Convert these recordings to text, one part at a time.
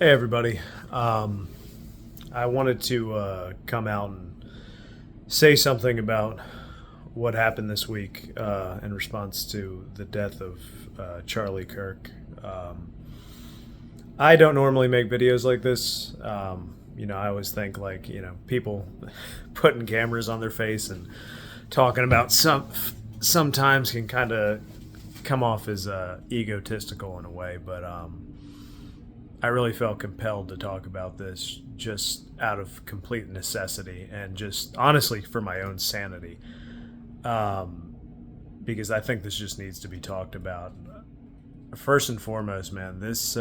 Hey everybody. I wanted to come out and say something about what happened this week in response to the death of Charlie Kirk. I don't normally make videos like this. I always think like people putting cameras on their face and talking about sometimes can kind of come off as egotistical in a way, but I really felt compelled to talk about this just out of complete necessity and just honestly for my own sanity. Um, because I think this just needs to be talked about. First and foremost, man, this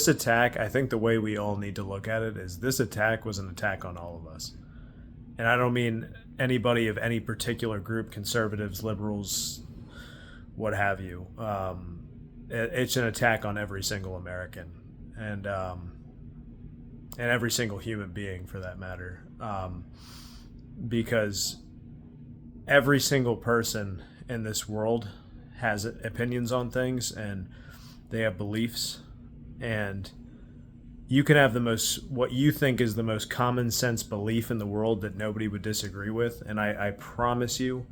attack, I think the way we all need to look at it is this attack was an attack on all of us. And I don't mean anybody of any particular group, conservatives, liberals, what have you. It's an attack on every single American and every single human being for that matter, because every single person in this world has opinions on things and they have beliefs, and you can have the most what you think is the most common sense belief in the world that nobody would disagree with, and I promise you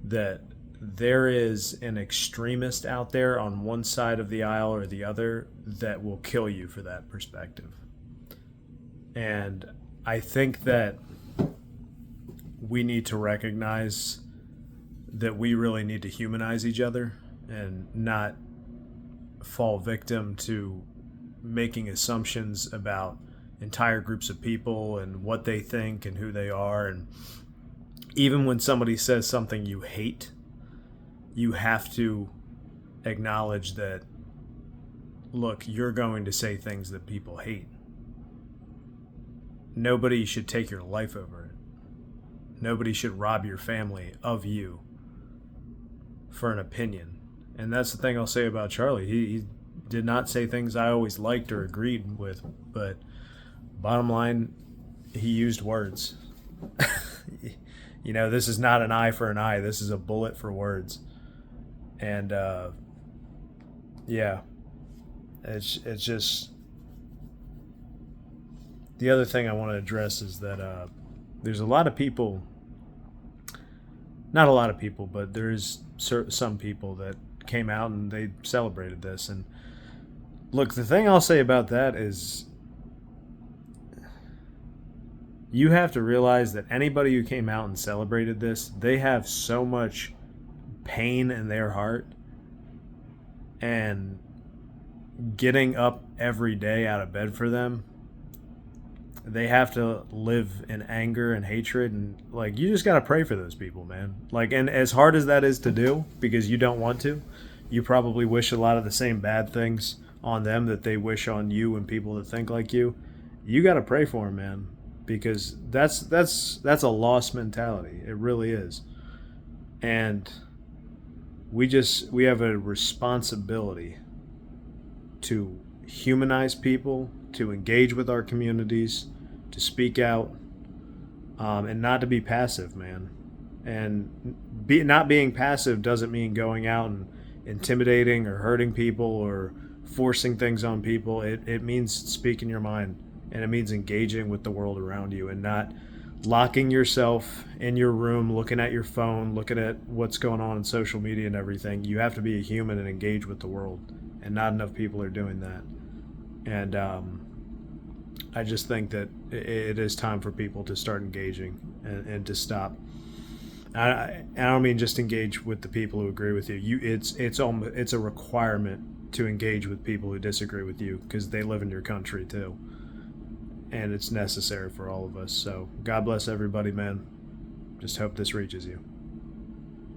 that there is an extremist out there on one side of the aisle or the other that will kill you for that perspective. And I think that we need to recognize that we really need to humanize each other and not fall victim to making assumptions about entire groups of people and what they think and who they are. And even when somebody says something you hate, you have to acknowledge that, look, you're going to say things that people hate. Nobody should take your life over it. Nobody should rob your family of you for an opinion. And that's the thing I'll say about Charlie. He did not say things I always liked or agreed with, but bottom line, he used words. This is not an eye for an eye. This is a bullet for words. And yeah, it's just the other thing I want to address is that there's a lot of people, not a lot of people, but there's some people that came out and they celebrated this. And look, the thing I'll say about that is you have to realize that anybody who came out and celebrated this, they have so much pain in their heart, and getting up every day out of bed for them, they have to live in anger and hatred, and like, you just got to pray for those people, man. Like, and as hard as that is to do, because you don't want to, you probably wish a lot of the same bad things on them that they wish on you and people that think like you got to pray for them, man, because that's a lost mentality. It really is. And we have a responsibility to humanize people, to engage with our communities, to speak out, and not to be passive, man. And not being passive doesn't mean going out and intimidating or hurting people or forcing things on people. It means speaking your mind, and it means engaging with the world around you and not locking yourself in your room, looking at your phone, looking at what's going on in social media and everything. You have to be a human and engage with the world, and not enough people are doing that. And I just think that it is time for people to start engaging and to stop. I don't mean just engage with the people who agree with you. It's a requirement to engage with people who disagree with you, because they live in your country too. And it's necessary for all of us. So God bless everybody, man. Just hope this reaches you.